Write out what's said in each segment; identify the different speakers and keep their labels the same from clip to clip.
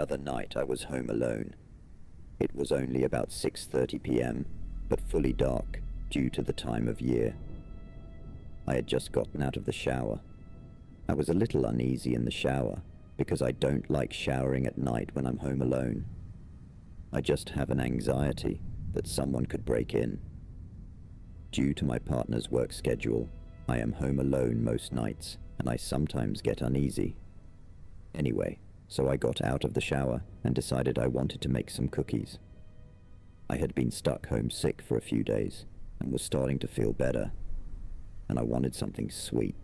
Speaker 1: other night I was home alone. It was only about 6:30 p.m., but fully dark due to the time of year. I had just gotten out of the shower. I was a little uneasy in the shower because I don't like showering at night when I'm home alone. I just have an anxiety that someone could break in. Due to my partner's work schedule, I am home alone most nights, and I sometimes get uneasy. Anyway, so I got out of the shower and decided I wanted to make some cookies. I had been stuck home sick for a few days and was starting to feel better, and I wanted something sweet.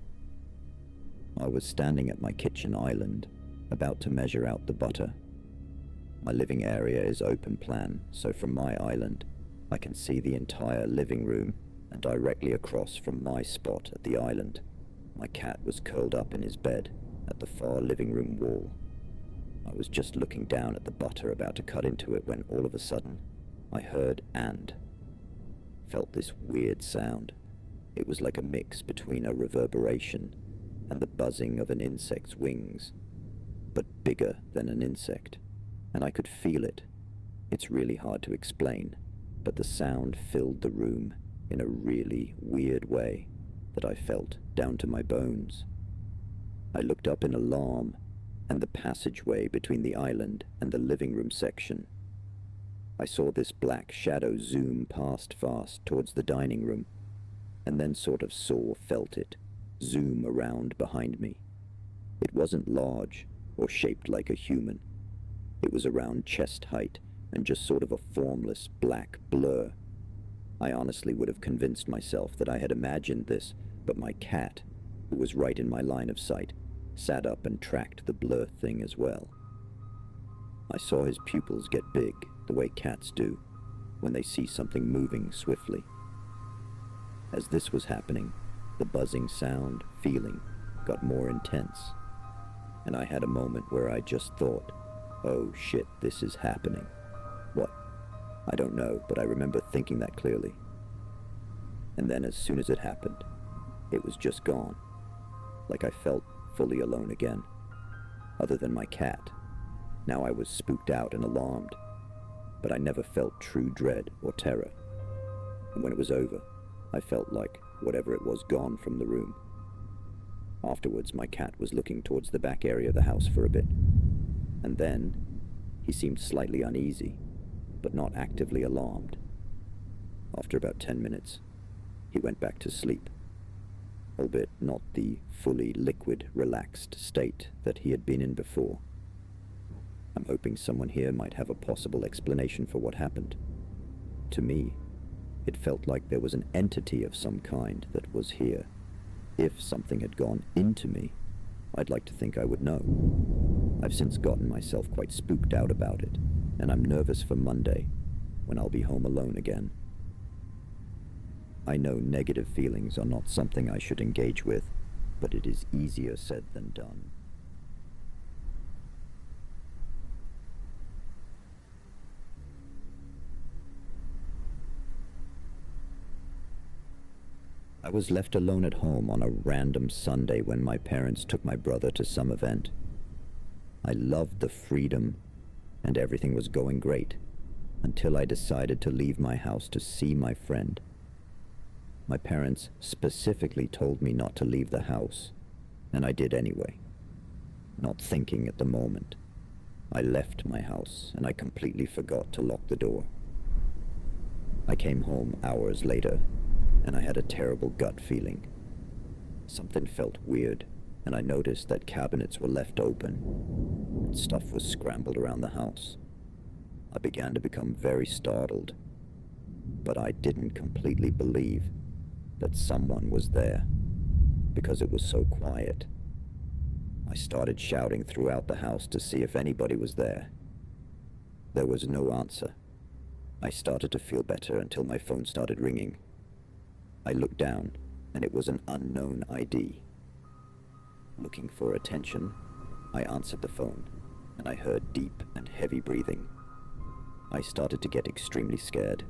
Speaker 1: I was standing at my kitchen island, about to measure out the butter. My living area is open plan, so from my island, I can see the entire living room, and directly across from my spot at the island, my cat was curled up in his bed at the far living room wall. I was just looking down at the butter about to cut into it when all of a sudden, I heard and felt this weird sound. It was like a mix between a reverberation and the buzzing of an insect's wings, but bigger than an insect, and I could feel it. It's really hard to explain, but the sound filled the room in a really weird way that I felt down to my bones. I looked up in alarm, and the passageway between the island and the living room section. I saw this black shadow zoom past fast towards the dining room, and then felt it zoom around behind me. It wasn't large or shaped like a human. It was around chest height and just sort of a formless black blur. I honestly would have convinced myself that I had imagined this, but my cat, who was right in my line of sight, sat up and tracked the blur thing as well. I saw his pupils get big, the way cats do, when they see something moving swiftly. As this was happening, the buzzing sound, feeling, got more intense, and I had a moment where I just thought, oh shit, this is happening. What? I don't know, but I remember thinking that clearly. And then as soon as it happened, it was just gone, like I felt fully alone again, other than my cat. Now I was spooked out and alarmed, but I never felt true dread or terror. And when it was over, I felt like whatever it was gone from the room. Afterwards, my cat was looking towards the back area of the house for a bit, and then he seemed slightly uneasy, but not actively alarmed. After about 10 minutes, he went back to sleep, albeit not the fully liquid, relaxed state that he had been in before. I'm hoping someone here might have a possible explanation for what happened. To me, it felt like there was an entity of some kind that was here. If something had gone into me, I'd like to think I would know. I've since gotten myself quite spooked out about it, and I'm nervous for Monday, when I'll be home alone again. I know negative feelings are not something I should engage with, but it is easier said than done. I was left alone at home on a random Sunday when my parents took my brother to some event. I loved the freedom, and everything was going great, until I decided to leave my house to see my friend. My parents specifically told me not to leave the house, and I did anyway, not thinking at the moment. I left my house, and I completely forgot to lock the door. I came home hours later, and I had a terrible gut feeling. Something felt weird, and I noticed that cabinets were left open, and stuff was scrambled around the house. I began to become very startled, but I didn't completely believe that someone was there, because it was so quiet. I started shouting throughout the house to see if anybody was there. There was no answer. I started to feel better until my phone started ringing. I looked down, and it was an unknown ID. Looking for attention, I answered the phone, and I heard deep and heavy breathing. I started to get extremely scared.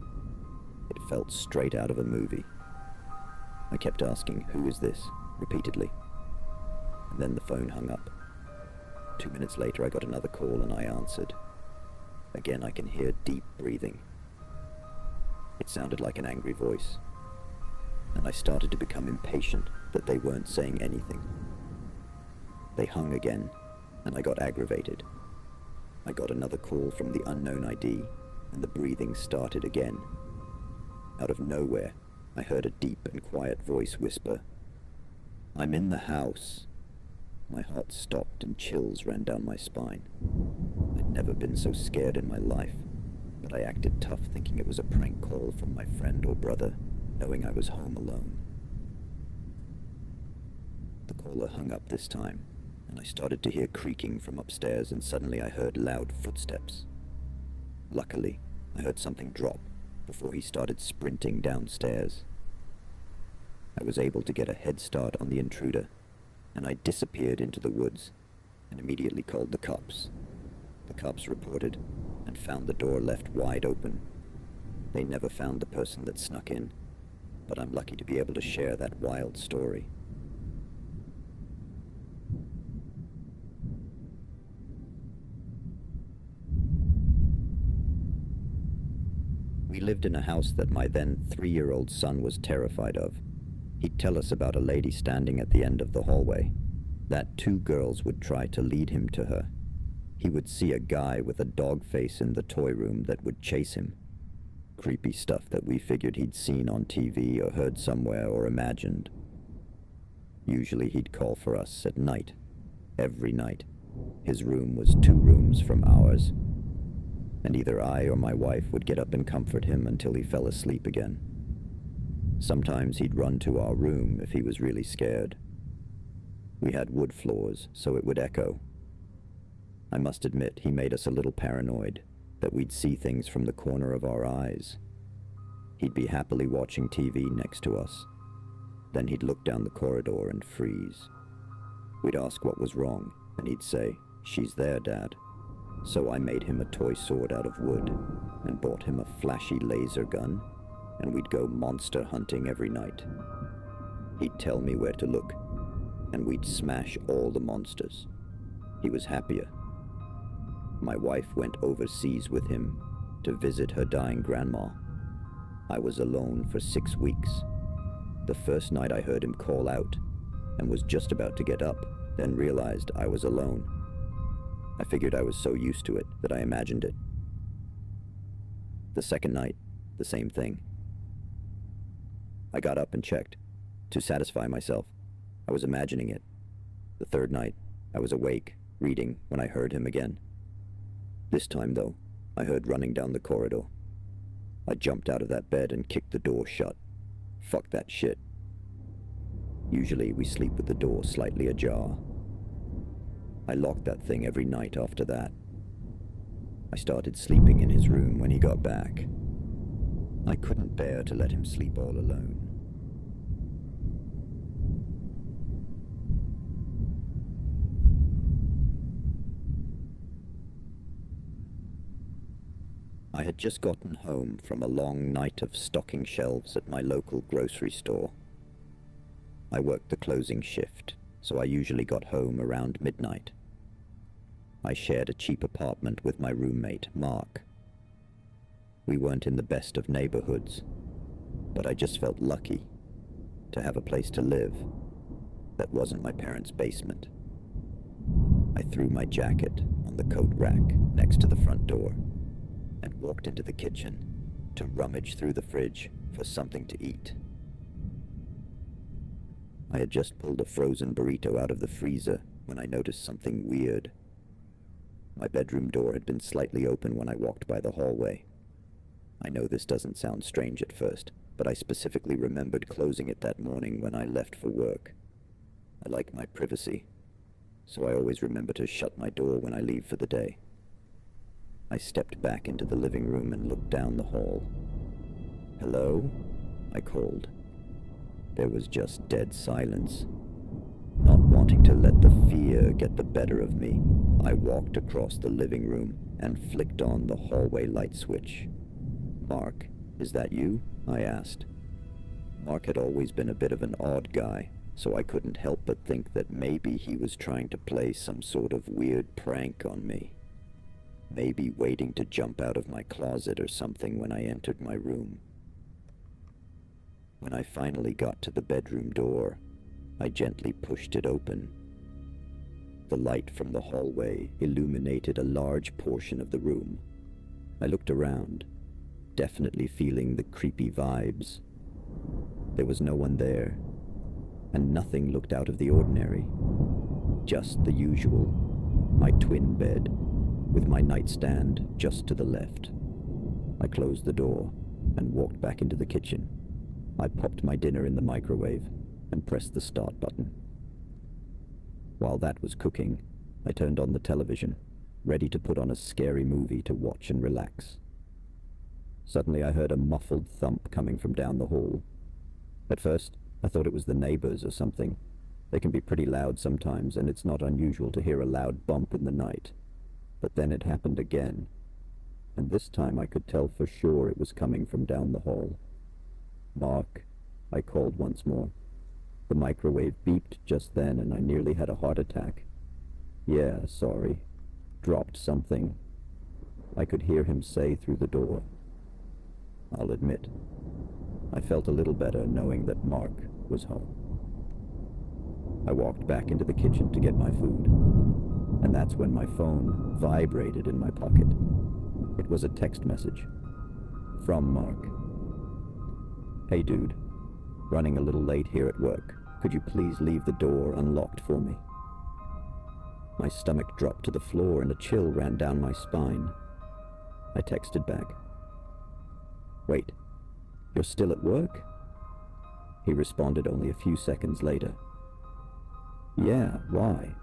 Speaker 1: It felt straight out of a movie. I kept asking, "Who is this?" repeatedly, and then the phone hung up. 2 minutes later, I got another call and I answered. Again, I can hear deep breathing. It sounded like an angry voice, and I started to become impatient that they weren't saying anything. They hung again, and I got aggravated. I got another call from the unknown ID, and the breathing started again. Out of nowhere, I heard a deep and quiet voice whisper, "I'm in the house." My heart stopped and chills ran down my spine. I'd never been so scared in my life, but I acted tough thinking it was a prank call from my friend or brother, knowing I was home alone. The caller hung up this time, and I started to hear creaking from upstairs, and suddenly I heard loud footsteps. Luckily, I heard something drop before he started sprinting downstairs. I was able to get a head start on the intruder, and I disappeared into the woods and immediately called the cops. The cops reported and found the door left wide open. They never found the person that snuck in, but I'm lucky to be able to share that wild story. We lived in a house that my then 3-year-old son was terrified of. He'd tell us about a lady standing at the end of the hallway, that 2 girls would try to lead him to her. He would see a guy with a dog face in the toy room that would chase him. Creepy stuff that we figured he'd seen on TV or heard somewhere or imagined. Usually he'd call for us at night, every night. His room was 2 rooms from ours, and either I or my wife would get up and comfort him until he fell asleep again. Sometimes he'd run to our room if he was really scared. We had wood floors, so it would echo. I must admit, he made us a little paranoid, that we'd see things from the corner of our eyes. He'd be happily watching TV next to us. Then he'd look down the corridor and freeze. We'd ask what was wrong, and he'd say, "She's there, Dad." So I made him a toy sword out of wood, and bought him a flashy laser gun, and we'd go monster hunting every night. He'd tell me where to look, and we'd smash all the monsters. He was happier. My wife went overseas with him to visit her dying grandma. I was alone for 6 weeks. The first night I heard him call out, and was just about to get up, then realized I was alone. I figured I was so used to it that I imagined it. The second night, the same thing. I got up and checked, to satisfy myself. I was imagining it. The third night, I was awake, reading, when I heard him again. This time, though, I heard running down the corridor. I jumped out of that bed and kicked the door shut. Fuck that shit. Usually we sleep with the door slightly ajar. I locked that thing every night after that. I started sleeping in his room when he got back. I couldn't bear to let him sleep all alone. I had just gotten home from a long night of stocking shelves at my local grocery store. I worked the closing shift, so I usually got home around midnight. I shared a cheap apartment with my roommate, Mark. We weren't in the best of neighborhoods, but I just felt lucky to have a place to live that wasn't my parents' basement. I threw my jacket on the coat rack next to the front door and walked into the kitchen to rummage through the fridge for something to eat. I had just pulled a frozen burrito out of the freezer when I noticed something weird. My bedroom door had been slightly open when I walked by the hallway. I know this doesn't sound strange at first, but I specifically remembered closing it that morning when I left for work. I like my privacy, so I always remember to shut my door when I leave for the day. I stepped back into the living room and looked down the hall. "Hello?" I called. There was just dead silence. Not wanting to let the fear get the better of me, I walked across the living room and flicked on the hallway light switch. "Mark, is that you?" I asked. Mark had always been a bit of an odd guy, so I couldn't help but think that maybe he was trying to play some sort of weird prank on me. Maybe waiting to jump out of my closet or something when I entered my room. When I finally got to the bedroom door, I gently pushed it open. The light from the hallway illuminated a large portion of the room. I looked around, definitely feeling the creepy vibes. There was no one there, and nothing looked out of the ordinary. Just the usual, my twin bed, with my nightstand just to the left. I closed the door and walked back into the kitchen. I popped my dinner in the microwave and pressed the start button. While that was cooking, I turned on the television, ready to put on a scary movie to watch and relax. Suddenly I heard a muffled thump coming from down the hall. At first, I thought it was the neighbors or something. They can be pretty loud sometimes, and it's not unusual to hear a loud bump in the night. But then it happened again, and this time I could tell for sure it was coming from down the hall. "Mark," I called once more. The microwave beeped just then, and I nearly had a heart attack. "Yeah, sorry. Dropped something," I could hear him say through the door. I'll admit, I felt a little better knowing that Mark was home. I walked back into the kitchen to get my food, and that's when my phone vibrated in my pocket. It was a text message from Mark. "Hey dude, running a little late here at work. Could you please leave the door unlocked for me?" My stomach dropped to the floor and a chill ran down my spine. I texted back, "Wait, you're still at work?" He responded only a few seconds later, "Yeah, why?"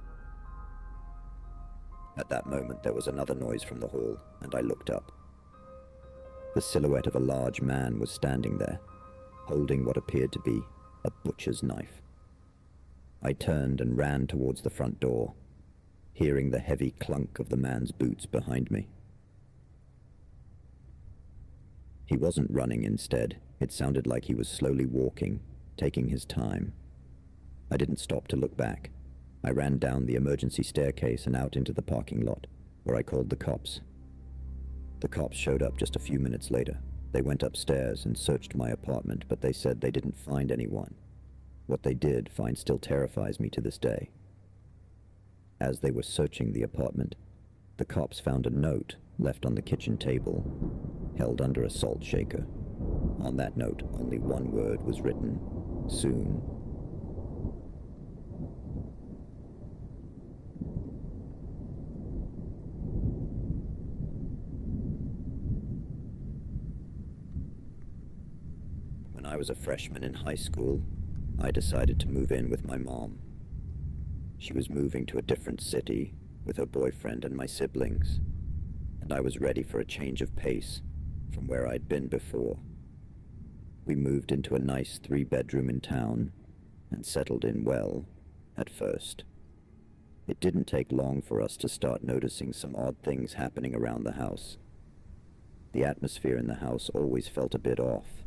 Speaker 1: At that moment there was another noise from the hall, and I looked up. The silhouette of a large man was standing there, holding what appeared to be a butcher's knife. I turned and ran towards the front door, hearing the heavy clunk of the man's boots behind me. He wasn't running instead. It sounded like he was slowly walking, taking his time. I didn't stop to look back. I ran down the emergency staircase and out into the parking lot, where I called the cops. The cops showed up just a few minutes later. They went upstairs and searched my apartment, but they said they didn't find anyone. What they did find still terrifies me to this day. As they were searching the apartment, the cops found a note left on the kitchen table, held under a salt shaker. On that note, only one word was written: soon. When I was a freshman in high school, I decided to move in with my mom. She was moving to a different city with her boyfriend and my siblings, and I was ready for a change of pace from where I'd been before. We moved into a nice 3-bedroom in town and settled in well at first. It didn't take long for us to start noticing some odd things happening around the house. The atmosphere in the house always felt a bit off.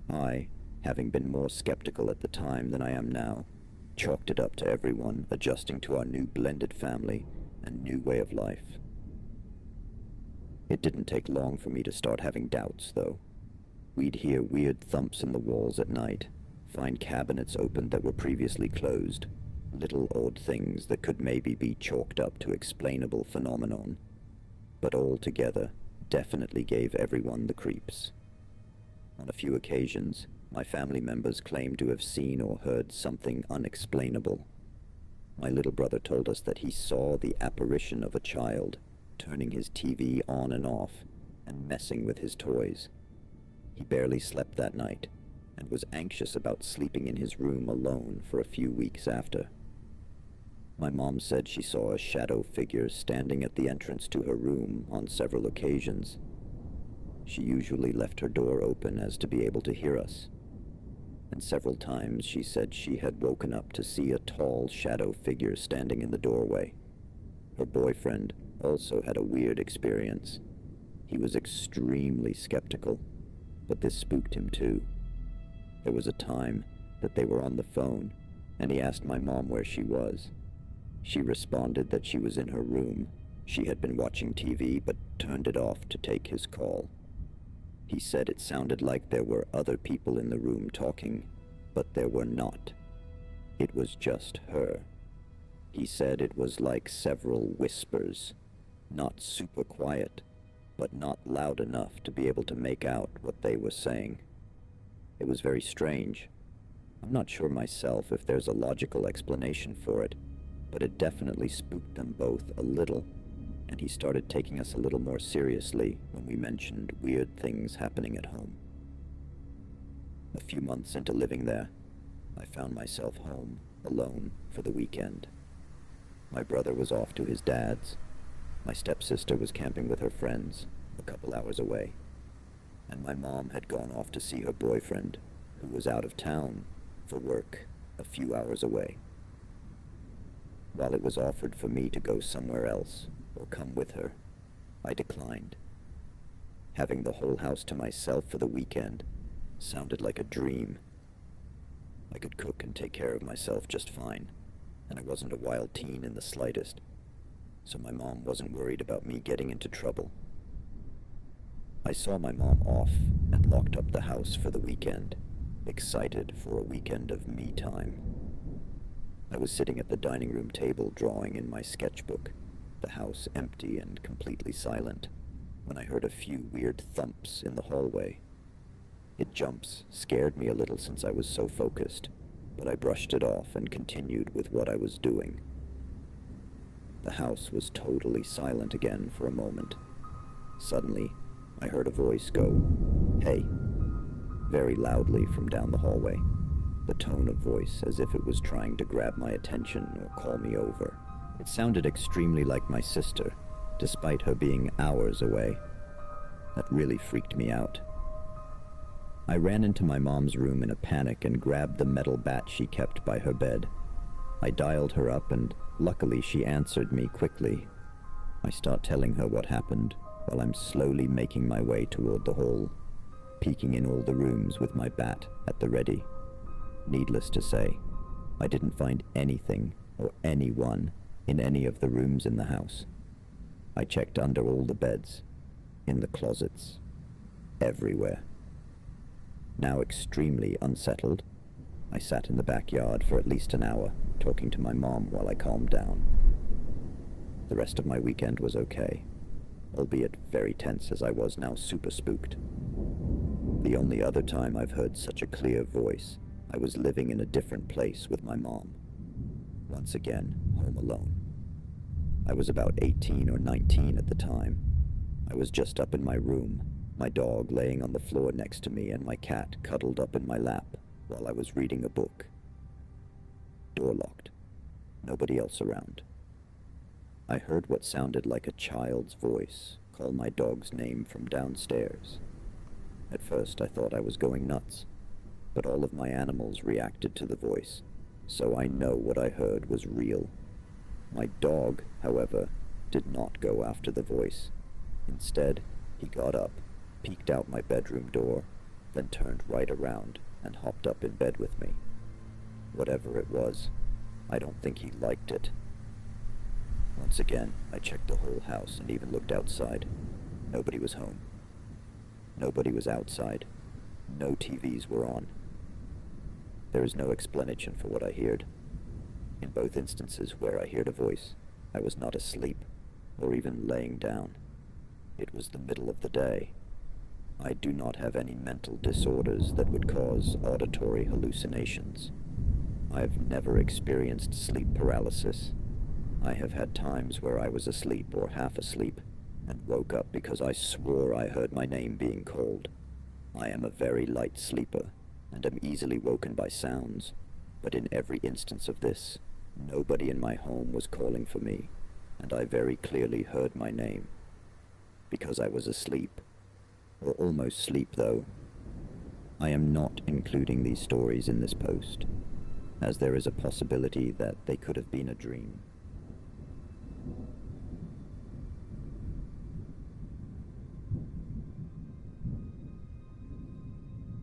Speaker 1: I, having been more skeptical at the time than I am now, chalked it up to everyone adjusting to our new blended family and new way of life. It didn't take long for me to start having doubts, though. We'd hear weird thumps in the walls at night, find cabinets opened that were previously closed, little odd things that could maybe be chalked up to explainable phenomenon, but all together definitely gave everyone the creeps. On a few occasions, my family members claimed to have seen or heard something unexplainable. My little brother told us that he saw the apparition of a child turning his TV on and off and messing with his toys. He barely slept that night and was anxious about sleeping in his room alone for a few weeks after. My mom said she saw a shadow figure standing at the entrance to her room on several occasions. She usually left her door open as to be able to hear us, and several times she said she had woken up to see a tall shadow figure standing in the doorway. Her boyfriend also had a weird experience. He was extremely skeptical, but this spooked him too. There was a time that they were on the phone and he asked my mom where she was. She responded that she was in her room. She had been watching TV but turned it off to take his call. He said it sounded like there were other people in the room talking, but there were not. It was just her. He said it was like several whispers, not super quiet, but not loud enough to be able to make out what they were saying. It was very strange. I'm not sure myself if there's a logical explanation for it, but it definitely spooked them both a little, and he started taking us a little more seriously when we mentioned weird things happening at home. A few months into living there, I found myself home, alone, for the weekend. My brother was off to his dad's. My stepsister was camping with her friends, a couple hours away. And my mom had gone off to see her boyfriend, who was out of town for work a few hours away. While it was offered for me to go somewhere else or come with her, I declined. Having the whole house to myself for the weekend sounded like a dream. I could cook and take care of myself just fine, and I wasn't a wild teen in the slightest, so my mom wasn't worried about me getting into trouble. I saw my mom off and locked up the house for the weekend, excited for a weekend of me time. I was sitting at the dining room table drawing in my sketchbook, the house empty and completely silent, when I heard a few weird thumps in the hallway. It jumps scared me a little since I was so focused, but I brushed it off and continued with what I was doing. The house was totally silent again for a moment. Suddenly, I heard a voice go, "Hey," very loudly from down the hallway, the tone of voice as if it was trying to grab my attention or call me over. It sounded extremely like my sister, despite her being hours away. That really freaked me out. I ran into my mom's room in a panic and grabbed the metal bat she kept by her bed. I dialed her up and luckily she answered me quickly. I start telling her what happened while I'm slowly making my way toward the hall, peeking in all the rooms with my bat at the ready. Needless to say, I didn't find anything or anyone in any of the rooms in the house. I checked under all the beds, in the closets, everywhere. Now extremely unsettled, I sat in the backyard for at least an hour, talking to my mom while I calmed down. The rest of my weekend was okay, albeit very tense as I was now super spooked. The only other time I've heard such a clear voice, I was living in a different place with my mom. Once again, home alone. I was about 18 or 19 at the time. I was just up in my room, my dog laying on the floor next to me and my cat cuddled up in my lap while I was reading a book. Door locked. Nobody else around. I heard what sounded like a child's voice call my dog's name from downstairs. At first I thought I was going nuts, but all of my animals reacted to the voice, so I know what I heard was real. My dog, however, did not go after the voice. Instead, he got up, peeked out my bedroom door, then turned right around and hopped up in bed with me. Whatever it was, I don't think he liked it. Once again, I checked the whole house and even looked outside. Nobody was home. Nobody was outside. No TVs were on. There is no explanation for what I heard. In both instances where I heard a voice, I was not asleep or even laying down. It was the middle of the day. I do not have any mental disorders that would cause auditory hallucinations. I've never experienced sleep paralysis. I have had times where I was asleep or half asleep and woke up because I swore I heard my name being called. I am a very light sleeper and am easily woken by sounds, but in every instance of this, nobody in my home was calling for me, and I very clearly heard my name. Because I was asleep, or almost asleep though. I am not including these stories in this post, as there is a possibility that they could have been a dream.